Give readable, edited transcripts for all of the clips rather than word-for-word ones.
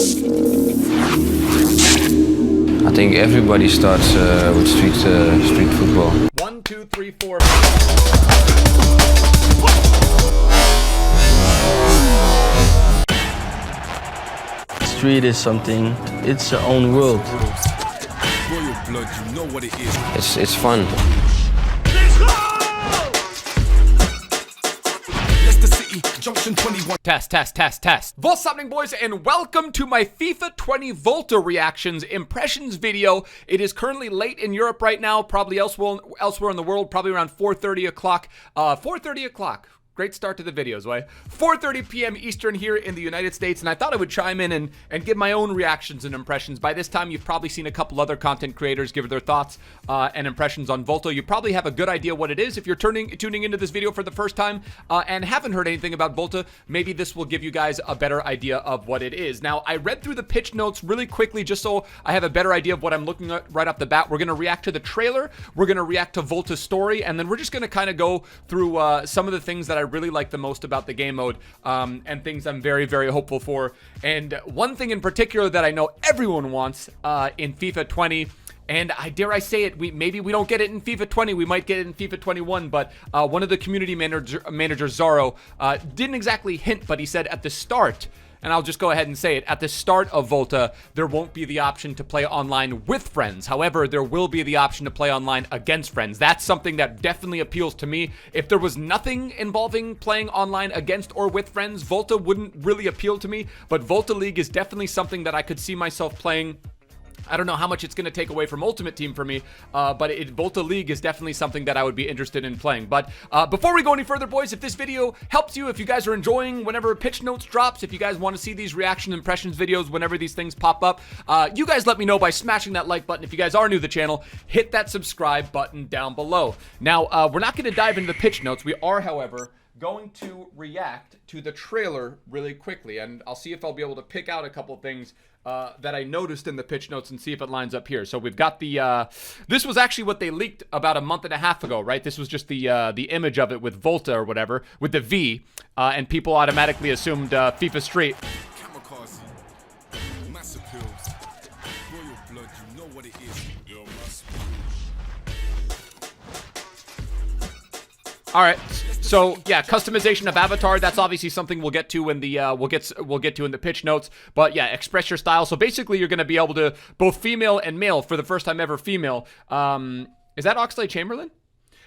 I think everybody starts with street football. 1, 2, 3, 4. Street is something, it's its own world. It's fun. Test. What's happening, boys, and welcome to my FIFA 20 Volta reactions impressions video. It is currently late in Europe right now, probably elsewhere in the world, probably around 4:30 o'clock. 4:30 o'clock. Great start to the videos, way. 4:30 p.m. Eastern here in the United States, and I thought I would chime in and give my own reactions and impressions. By this time, you've probably seen a couple other content creators give their thoughts and impressions on Volta. You probably have a good idea what it is. If you're tuning into this video for the first time and haven't heard anything about Volta, maybe this will give you guys a better idea of what it is. Now, I read through the pitch notes really quickly just so I have a better idea of what I'm looking at right off the bat. We're going to react to the trailer, we're going to react to Volta's story, and then we're just going to kind of go through some of the things that I really like the most about the game mode and things I'm very, very hopeful for. And one thing in particular that I know everyone wants in FIFA 20, and I dare I say it, maybe we don't get it in FIFA 20, we might get it in FIFA 21, but one of the community managers, Zaro, didn't exactly hint, but he said at the start, and I'll just go ahead and say it, at the start of Volta, there won't be the option to play online with friends. However, there will be the option to play online against friends. That's something that definitely appeals to me. If there was nothing involving playing online against or with friends, Volta wouldn't really appeal to me, but Volta League is definitely something that I could see myself playing. I don't know how much it's going to take away from Ultimate Team for me, but Volta League is definitely something that I would be interested in playing. But before we go any further, boys, if this video helps you, if you guys are enjoying whenever Pitch Notes drops, if you guys want to see these reaction impressions videos whenever these things pop up, you guys let me know by smashing that like button. If you guys are new to the channel, hit that subscribe button down below. Now, we're not going to dive into the Pitch Notes. We are, however, going to react to the trailer really quickly, and I'll see if I'll be able to pick out a couple things that I noticed in the pitch notes and see if it lines up here. So we've got the this was actually what they leaked about a month and a half ago, right? This was just the image of it with Volta or whatever, with the V, and people automatically assumed FIFA Street. All right, so yeah, customization of avatar. That's obviously something we'll get to in the we'll get to in the pitch notes. But yeah, express your style. So basically, you're going to be able to both female and male for the first time ever. Female. Is that Oxlade Chamberlain?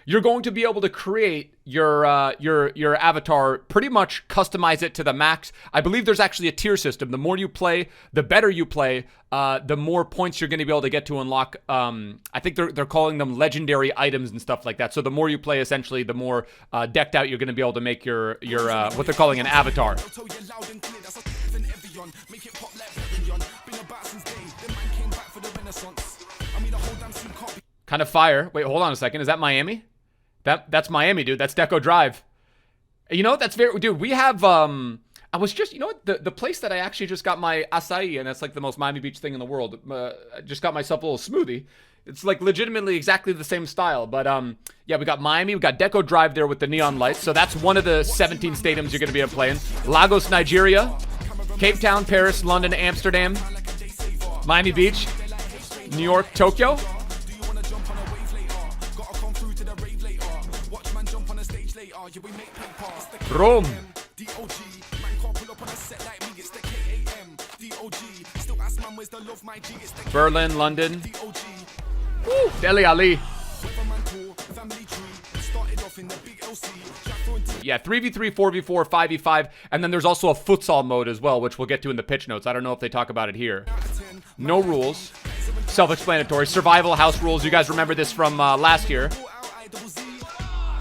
You're going to be able to create your avatar, pretty much customize it to the max. I believe there's actually a tier system. The more you play, the better you play, the more points you're going to be able to get to unlock. I think they're calling them legendary items and stuff like that. So the more you play, essentially, the more decked out you're going to be able to make your what they're calling an avatar. Kind of fire. Wait, hold on a second. Is that Miami? That's Miami, dude. That's Deco Drive. You know, that's very, dude, we have, I was just, you know what, the place that I actually just got my acai, and that's like the most Miami Beach thing in the world. I just got myself a little smoothie. It's like legitimately exactly the same style, but yeah, we got Miami, we got Deco Drive there with the neon lights, so that's one of the 17 stadiums you're going to be able to play in. Lagos, Nigeria, Cape Town, Paris, London, Amsterdam, Miami Beach, New York, Tokyo. Rome. Berlin, London. Woo, Dele Ali. Yeah, 3v3, 4v4, 5v5, and then there's also a futsal mode as well, which we'll get to in the pitch notes. I don't know if they talk about it here. No rules. Self-explanatory. Survival house rules. You guys remember this from last year.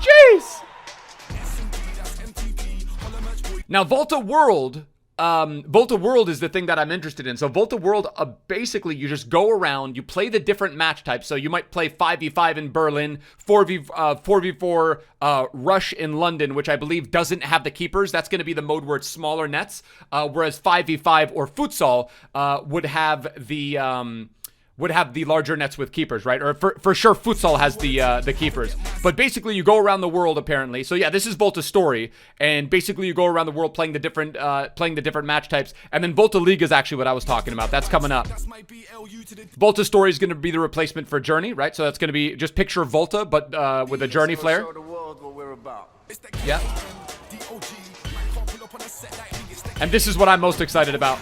Jeez! Now, Volta World is the thing that I'm interested in. So Volta World, basically, you just go around, you play the different match types. So you might play 5v5 in Berlin, 4v4 Rush in London, which I believe doesn't have the keepers. That's going to be the mode where it's smaller nets. Whereas 5v5 or futsal would have the would have the larger nets with keepers, right? Or for sure, futsal has the keepers. But basically, you go around the world apparently. So yeah, this is Volta's story, and basically you go around the world playing the different match types. And then Volta League is actually what I was talking about. That's coming up. Volta's story is going to be the replacement for Journey, right? So that's going to be just picture Volta, but with a Journey flair. Yeah. And this is what I'm most excited about.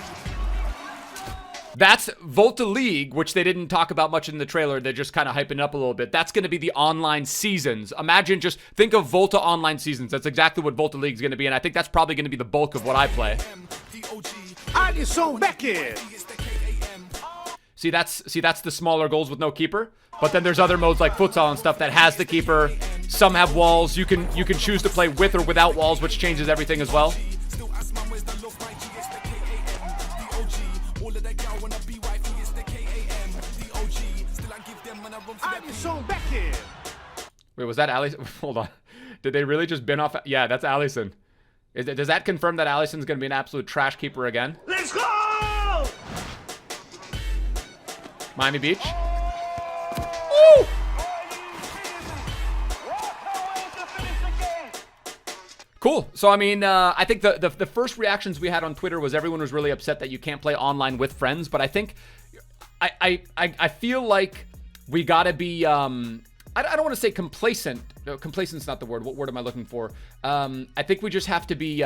That's Volta League, which they didn't talk about much in the trailer. They're just kind of hyping it up a little bit. That's going to be the online seasons. Imagine, just think of Volta online seasons. That's exactly what Volta League is going to be, and I think that's probably going to be the bulk of what I play. See, that's the smaller goals with no keeper. But then there's other modes like futsal and stuff that has the keeper. Some have walls. You can choose to play with or without walls, which changes everything as well. Wait, was that Allison? Hold on. Did they really just bin off? Yeah, that's Allison. Does that confirm that Allison's going to be an absolute trash keeper again? Let's go! Miami Beach. Woo! Cool. So, I mean, I think the first reactions we had on Twitter was everyone was really upset that you can't play online with friends. But I think I feel like we got to be... I don't want to say complacent. No, complacent's not the word. What word am I looking for? I think we just have to be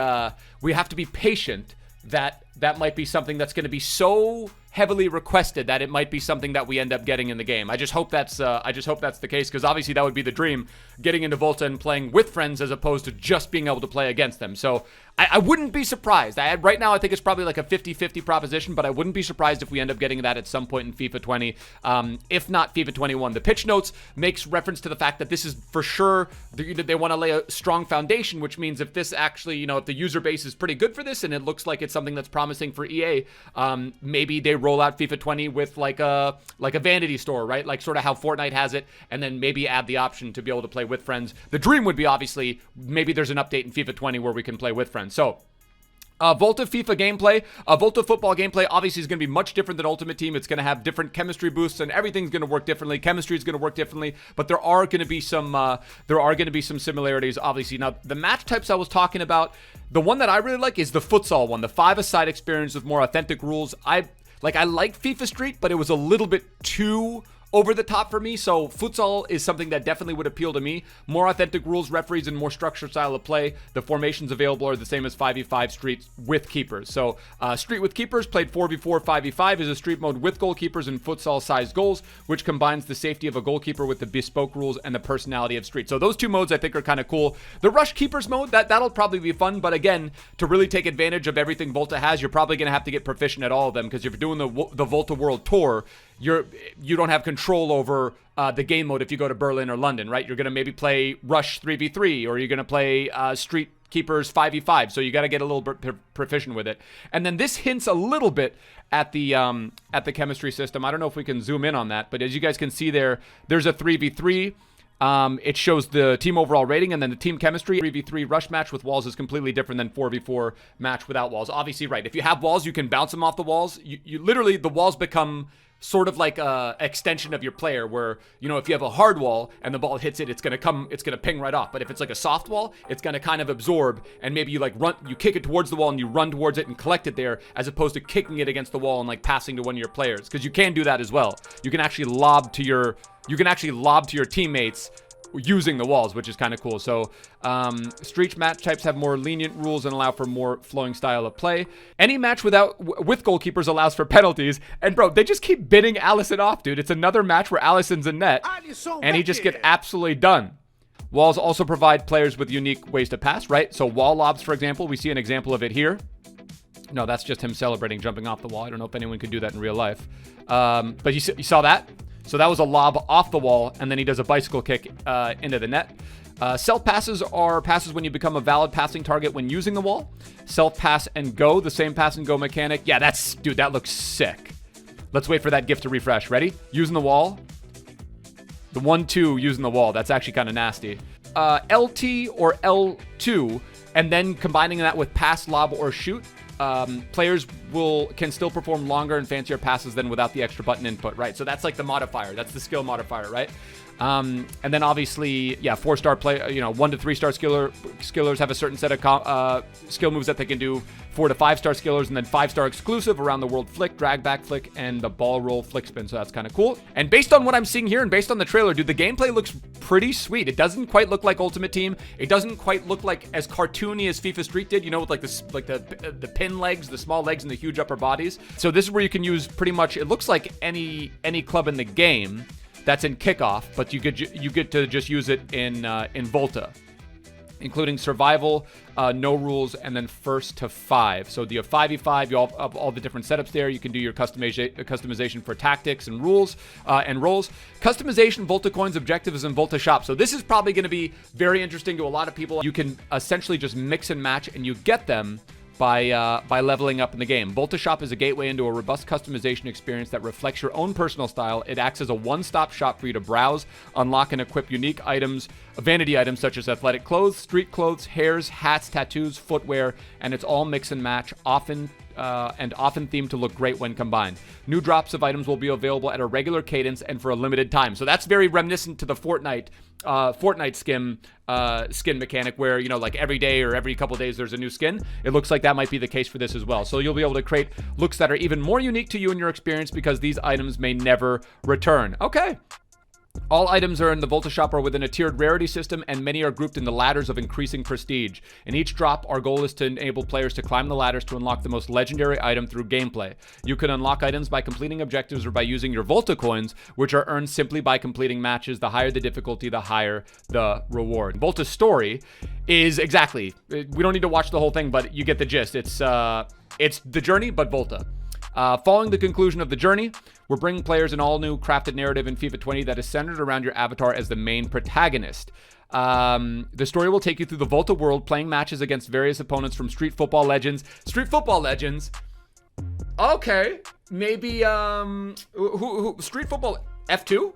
patient. That might be something that's going to be so heavily requested that it might be something that we end up getting in the game. I just hope that's the case, because obviously that would be the dream, getting into Volta and playing with friends as opposed to just being able to play against them. So I wouldn't be surprised. Right now I think it's probably like a 50-50 proposition, but I wouldn't be surprised if we end up getting that at some point in FIFA 20, if not FIFA 21. The pitch notes makes reference to the fact that this is for sure, they want to lay a strong foundation, which means if this actually, if the user base is pretty good for this and it looks like it's something that's promising for EA, maybe they roll out FIFA 20 with like a vanity store, right? Like sort of how Fortnite has it, and then maybe add the option to be able to play with friends. The dream would be obviously maybe there's an update in FIFA 20 where we can play with friends. So Volta FIFA gameplay, Volta football gameplay obviously is going to be much different than Ultimate Team. It's going to have different chemistry boosts, and everything's going to work differently. Chemistry is going to work differently, but there are going to be some similarities, obviously. Now, the match types I was talking about, the one that I really like is the futsal one, the 5-a-side experience with more authentic rules. I like FIFA Street, but it was a little bit too over the top for me, so futsal is something that definitely would appeal to me. More authentic rules, referees, and more structured style of play. The formations available are the same as 5v5 Street with keepers. So Street with keepers, played 4v4, 5v5, is a street mode with goalkeepers and futsal-sized goals, which combines the safety of a goalkeeper with the bespoke rules and the personality of Street. So those two modes I think are kind of cool. The Rush Keepers mode, that'll probably be fun, but again, to really take advantage of everything Volta has, you're probably going to have to get proficient at all of them, because if you're doing the Volta World Tour, you don't have control over the game mode if you go to Berlin or London, right? You're going to maybe play Rush 3v3, or you're going to play Street Keepers 5v5, so you got to get a little bit proficient with it. And then this hints a little bit at the chemistry system. I don't know if we can zoom in on that, but as you guys can see there's a 3v3. It shows the team overall rating, and then the team chemistry. 3v3 rush match with walls is completely different than 4v4 match without walls. Obviously, right, if you have walls, you can bounce them off the walls. You literally, the walls become sort of like a extension of your player, where, if you have a hard wall and the ball hits it, it's going to ping right off. But if it's like a soft wall, it's going to kind of absorb, and maybe you kick it towards the wall and you run towards it and collect it there, as opposed to kicking it against the wall and like passing to one of your players, because you can do that as well. You can actually lob to your teammates using the walls, which is kind of cool. So Street match types have more lenient rules and allow for more flowing style of play. Any match with goalkeepers allows for penalties. And bro, they just keep bidding Allison off, dude. It's another match where Allison's in net and he just gets absolutely done. Walls also provide players with unique ways to pass, right? So wall lobs, for example, we see an example of it here. No, that's just him celebrating jumping off the wall. I don't know if anyone could do that in real life. But you saw that? So that was a lob off the wall, and then he does a bicycle kick into the net. Self-passes are passes when you become a valid passing target when using the wall. Self-pass and go, the same pass and go mechanic. Yeah, that looks sick. Let's wait for that GIF to refresh. Ready? Using the wall. The 1-2 using the wall. That's actually kind of nasty. LT or L2, and then combining that with pass, lob, or shoot. players can still perform longer and fancier passes than without the extra button input, right? So that's like the modifier. That's the skill modifier, right? And then obviously, yeah, 4-star play, 1 to 3-star skillers have a certain set of skill moves that they can do. 4 to 5-star skillers, and then 5-star exclusive around the world flick, drag back flick, and the ball roll flick spin. So that's kind of cool. And based on what I'm seeing here and based on the trailer, dude, the gameplay looks pretty sweet. It doesn't quite look like Ultimate Team. It doesn't quite look like as cartoony as FIFA Street did, with like this, like the pin legs, the small legs, and the huge upper bodies. So this is where you can use pretty much, it looks like any club in the game that's in kickoff, but you get to just use it in Volta, including survival, no rules, and then first to 5. So you have 5v5, you have all the different setups there. You can do your customization for tactics and rules and roles. Customization, Volta coins, objectives, and Volta shop. So this is probably going to be very interesting to a lot of people. You can essentially just mix and match, and you get them by leveling up in the game. Volta Shop is a gateway into a robust customization experience that reflects your own personal style. It acts as a one-stop shop for you to browse, unlock, and equip unique items, vanity items such as athletic clothes, street clothes, hairs, hats, tattoos, footwear, and it's all mix and match, often themed to look great when combined. New drops of items will be available at a regular cadence and for a limited time. So that's very reminiscent to the Fortnite skin mechanic where, like every day or every couple days there's a new skin. It looks like that might be the case for this as well. So you'll be able to create looks that are even more unique to you and your experience because these items may never return. Okay. All items are in the Volta Shop are within a tiered rarity system, and many are grouped in the ladders of increasing prestige. In each drop, our goal is to enable players to climb the ladders to unlock the most legendary item through gameplay. You can unlock items by completing objectives or by using your Volta coins, which are earned simply by completing matches. The higher the difficulty, the higher the reward. Volta's story is exactly, we don't need to watch the whole thing, but you get the gist. It's the journey, but Volta. Following the conclusion of the journey, we're bringing players an all-new crafted narrative in FIFA 20 that is centered around your avatar as the main protagonist. The story will take you through the Volta world, playing matches against various opponents from Street Football Legends. Street Football Legends? Okay. Maybe, who Street Football F2?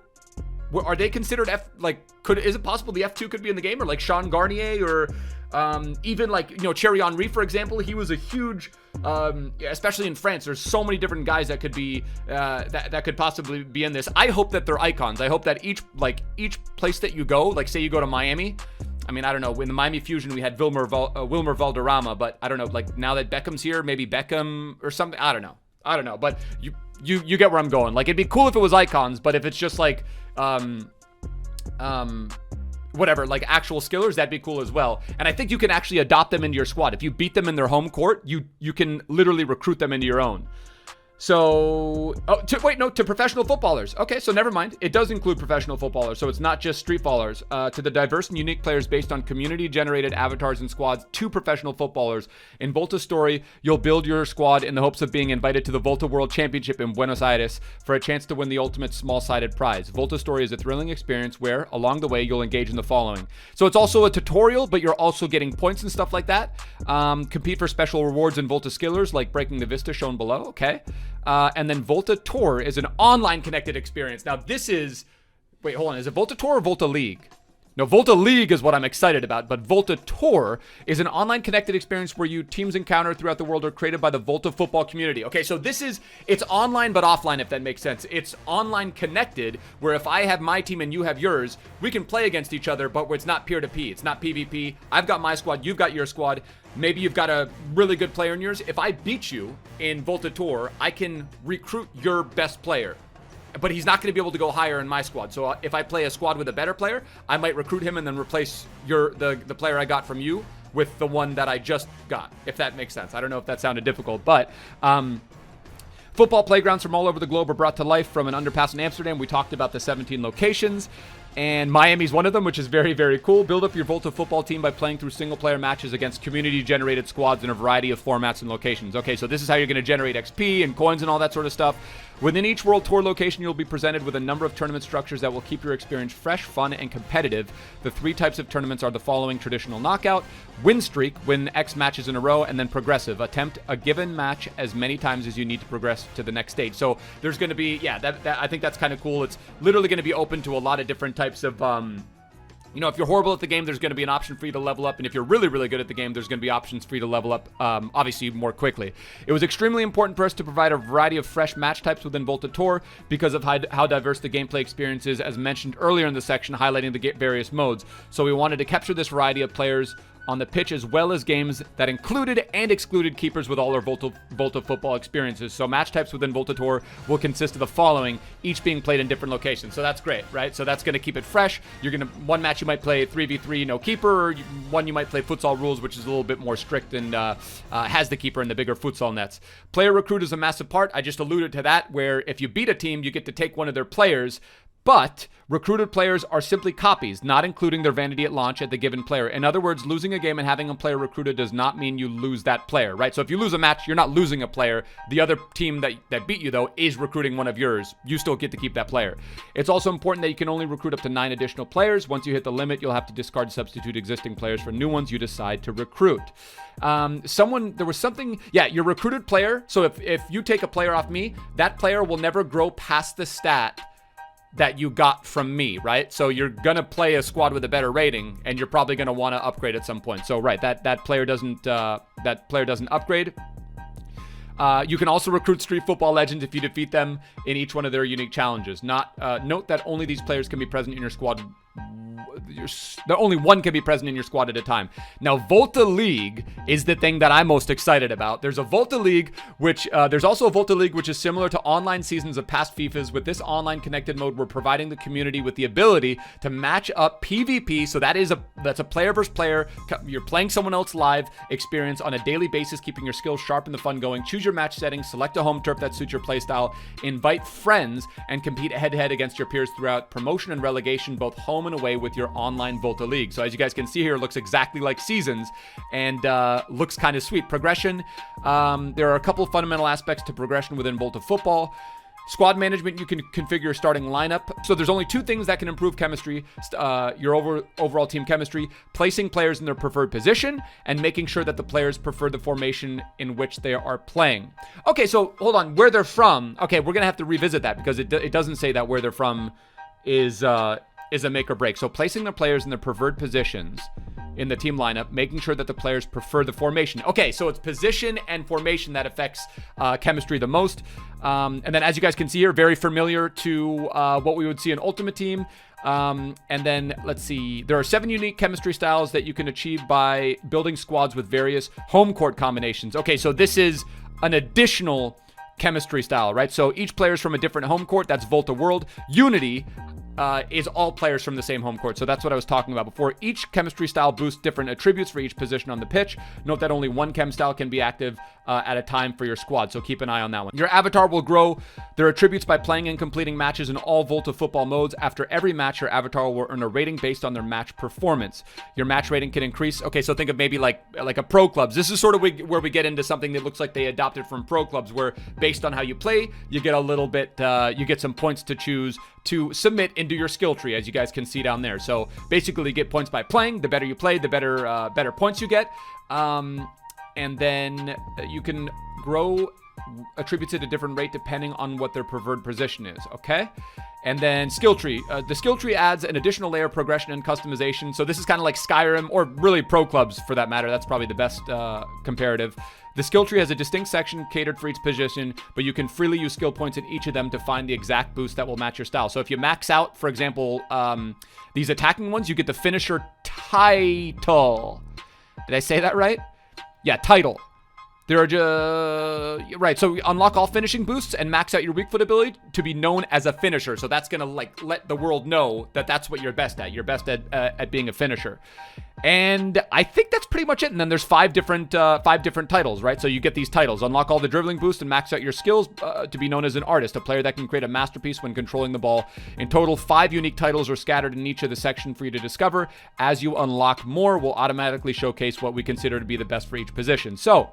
Are they considered is it possible the F2 could be in the game? Or like Sean Garnier or... even like, Thierry Henry, for example, he was a huge, especially in France, there's so many different guys that could be, that could possibly be in this. I hope that they're icons. I hope that each place that you go, like say you go to Miami, I mean, I don't know, in the Miami Fusion, we had Wilmer Valderrama, but I don't know, like now that Beckham's here, maybe Beckham or something, I don't know, but you get where I'm going. Like, it'd be cool if it was icons, but if it's just like, whatever, like actual skillers, that'd be cool as well. And I think you can actually adopt them into your squad. If you beat them in their home court, you can literally recruit them into your own. So, to professional footballers. Okay, so never mind. It does include professional footballers, so it's not just street footballers. To the diverse and unique players based on community-generated avatars and squads, to professional footballers. In Volta's story, you'll build your squad in the hopes of being invited to the Volta World Championship in Buenos Aires for a chance to win the ultimate small-sided prize. Volta's story is a thrilling experience where, along the way, you'll engage in the following. So it's also a tutorial, but you're also getting points and stuff like that. Compete for special rewards in Volta skillers, like breaking the Vista shown below. Okay. And then Volta Tour is an online connected experience. Now this is, wait, hold on. Is it Volta Tour or Volta League? No, Volta League is what I'm excited about, but Volta Tour is an online connected experience where teams encountered throughout the world are created by the Volta football community. Okay, so it's online but offline, if that makes sense. It's online connected, where if I have my team and you have yours, we can play against each other, but where it's not peer-to-peer. It's not PvP. I've got my squad, you've got your squad. Maybe you've got a really good player in yours. If I beat you in Volta Tour, I can recruit your best player. But he's not going to be able to go higher in my squad. So if I play a squad with a better player, I might recruit him and then replace the player I got from you with the one that I just got, if that makes sense. I don't know if that sounded difficult, but football playgrounds from all over the globe are brought to life from an underpass in Amsterdam. We talked about the 17 locations, and Miami's one of them, which is very, very cool. Build up your Volta football team by playing through single-player matches against community-generated squads in a variety of formats and locations. Okay, so this is how you're going to generate XP and coins and all that sort of stuff. Within each World Tour location, you'll be presented with a number of tournament structures that will keep your experience fresh, fun, and competitive. The 3 types of tournaments are the following: traditional knockout, win streak, win X matches in a row, and then progressive. Attempt a given match as many times as you need to progress to the next stage. So there's going to be, I think that's kind of cool. It's literally going to be open to a lot of different types of You know, if you're horrible at the game, there's going to be an option for you to level up. And if you're really, really good at the game, there's going to be options for you to level up, obviously, more quickly. It was extremely important for us to provide a variety of fresh match types within Volta Tour because of how diverse the gameplay experience is, as mentioned earlier in the section, highlighting the various modes. So we wanted to capture this variety of players on the pitch, as well as games that included and excluded keepers with all our Volta football experiences. So match types within Volta Tour will consist of the following, each being played in different locations. So that's great, right? So that's going to keep it fresh. One match you might play 3v3, no keeper, or one you might play futsal rules, which is a little bit more strict and has the keeper in the bigger futsal nets. Player recruit is a massive part. I just alluded to that, where if you beat a team, you get to take one of their players. But recruited players are simply copies, not including their vanity at launch at the given player. In other words, losing a game and having a player recruited does not mean you lose that player, right? So if you lose a match, you're not losing a player. The other team that beat you, though, is recruiting one of yours. You still get to keep that player. It's also important that you can only recruit up to 9 additional players. Once you hit the limit, you'll have to discard substitute existing players for new ones you decide to recruit. There was something, your recruited player. So if you take a player off me, that player will never grow past the stat that you got from me, right? So you're gonna play a squad with a better rating, and you're probably gonna want to upgrade at some point. So right, that player doesn't upgrade. You can also recruit Street Football Legends if you defeat them in each one of their unique challenges. Note that only these players can be present in your squad. Only one can be present in your squad at a time. Now, Volta League is the thing that I'm most excited about. There's a Volta League, there's also a Volta League which is similar to online seasons of past FIFAs. With this online connected mode, we're providing the community with the ability to match up PvP. So that's a player versus player. You're playing someone else live experience on a daily basis, keeping your skills sharp and the fun going. Choose your match settings, select a home turf that suits your playstyle, invite friends, and compete head-to-head against your peers throughout promotion and relegation, both home and away, with your online Volta League. So as you guys can see here, it looks exactly like Seasons and looks kind of sweet. Progression, there are a couple of fundamental aspects to progression within Volta Football. Squad management, you can configure your starting lineup. So there's only 2 things that can improve chemistry, your overall team chemistry: placing players in their preferred position and making sure that the players prefer the formation in which they are playing. Okay, so hold on, where they're from. Okay, we're gonna have to revisit that because it doesn't say that where they're from is a make or break. So placing the players in their preferred positions in the team lineup, making sure that the players prefer the formation. Okay, so it's position and formation that affects chemistry the most. And then as you guys can see here, very familiar to what we would see in Ultimate Team. And then let's see, there are 7 unique chemistry styles that you can achieve by building squads with various home court combinations. Okay, so this is an additional chemistry style, right? So each player is from a different home court. That's Volta World. Unity is all players from the same home court. So that's what I was talking about before. Each chemistry style boosts different attributes for each position on the pitch. Note that only one chem style can be active at a time for your squad, so keep an eye on that one. Your avatar will grow their attributes by playing and completing matches in all Volta football modes. After every match, your avatar will earn a rating based on their match performance. Your match rating can increase. Okay, so think of maybe like a pro clubs. This is sort of where we get into something that looks like they adopted from pro clubs, where based on how you play, you get a little bit, you get some points to choose to submit into your skill tree, as you guys can see down there. So basically, you get points by playing. The better you play, the better points you get. And then you can grow attributes at a different rate depending on what their preferred position is, okay? And then skill tree. The skill tree adds an additional layer of progression and customization. So this is kind of like Skyrim, or really pro clubs for that matter. That's probably the best comparative. The skill tree has a distinct section catered for each position, but you can freely use skill points in each of them to find the exact boost that will match your style. So if you max out, for example, these attacking ones, you get the finisher title. Did I say that right? Yeah, title. There are just, right, so unlock all finishing boosts and max out your weak foot ability to be known as a finisher. So that's gonna like let the world know that that's what you're best at. You're best at being a finisher. And I think that's pretty much it. And then there's five different titles, right? So you get these titles: unlock all the dribbling boost and max out your skills to be known as an artist, a player that can create a masterpiece when controlling the ball. In total, 5 unique titles are scattered in each of the sections for you to discover. As you unlock more, we'll automatically showcase what we consider to be the best for each position. So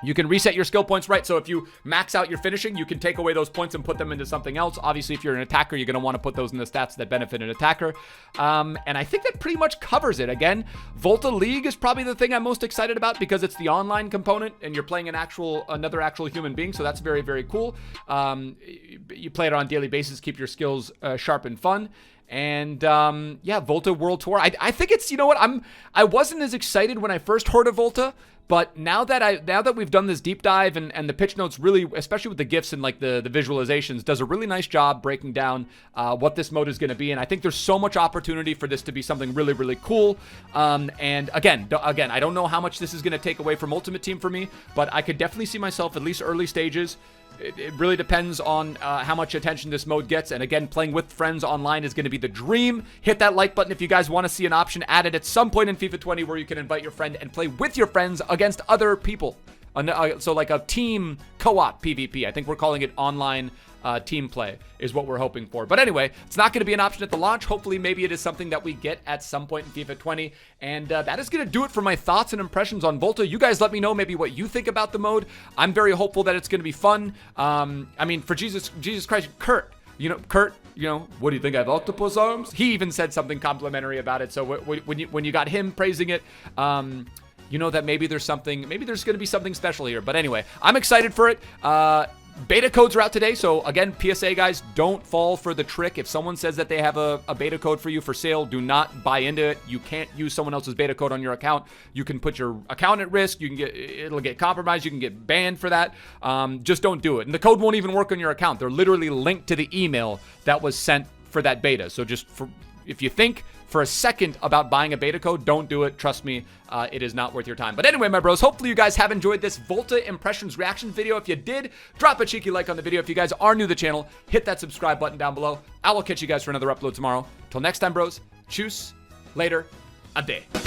You can reset your skill points, right? So if you max out your finishing, you can take away those points and put them into something else. Obviously, if you're an attacker, you're going to want to put those in the stats that benefit an attacker. And I think that pretty much covers it. Again, Volta League is probably the thing I'm most excited about because it's the online component and you're playing another actual human being. So that's very, very cool. You play it on a daily basis, keep your skills sharp and fun. And yeah, Volta World Tour. I think it's, you know what, I wasn't as excited when I first heard of Volta, but now that we've done this deep dive and the pitch notes really, especially with the GIFs and like the visualizations, does a really nice job breaking down what this mode is going to be. And I think there's so much opportunity for this to be something really, really cool. And again, I don't know how much this is going to take away from Ultimate Team for me, but I could definitely see myself at least early stages. It really depends on how much attention this mode gets. And again, playing with friends online is going to be the dream. Hit that like button if you guys want to see an option added at some point in FIFA 20 where you can invite your friend and play with your friends against other people. So like a team co-op PvP. I think we're calling it online team play is what we're hoping for. But anyway, it's not going to be an option at the launch. Hopefully, maybe it is something that we get at some point in FIFA 20. And that is going to do it for my thoughts and impressions on Volta. You guys let me know maybe what you think about the mode. I'm very hopeful that it's going to be fun. I mean, for Jesus Christ, Kurt, what do you think I have octopus arms? He even said something complimentary about it. So when you got him praising it, you know that maybe there's going to be something special here. But anyway, I'm excited for it. Beta codes are out today, so again, PSA guys, don't fall for the trick. If someone says that they have a beta code for you for sale, do not buy into it. You can't use someone else's beta code on your account. You can put your account at risk. It'll get compromised. You can get banned for that. Just don't do it. And the code won't even work on your account. They're literally linked to the email that was sent for that beta. So if you think for a second about buying a beta code, don't do it. Trust me, it is not worth your time. But anyway, my bros, hopefully you guys have enjoyed this Volta Impressions reaction video. If you did, drop a cheeky like on the video. If you guys are new to the channel, hit that subscribe button down below. I will catch you guys for another upload tomorrow. Till next time, bros, tschüss, later, ade.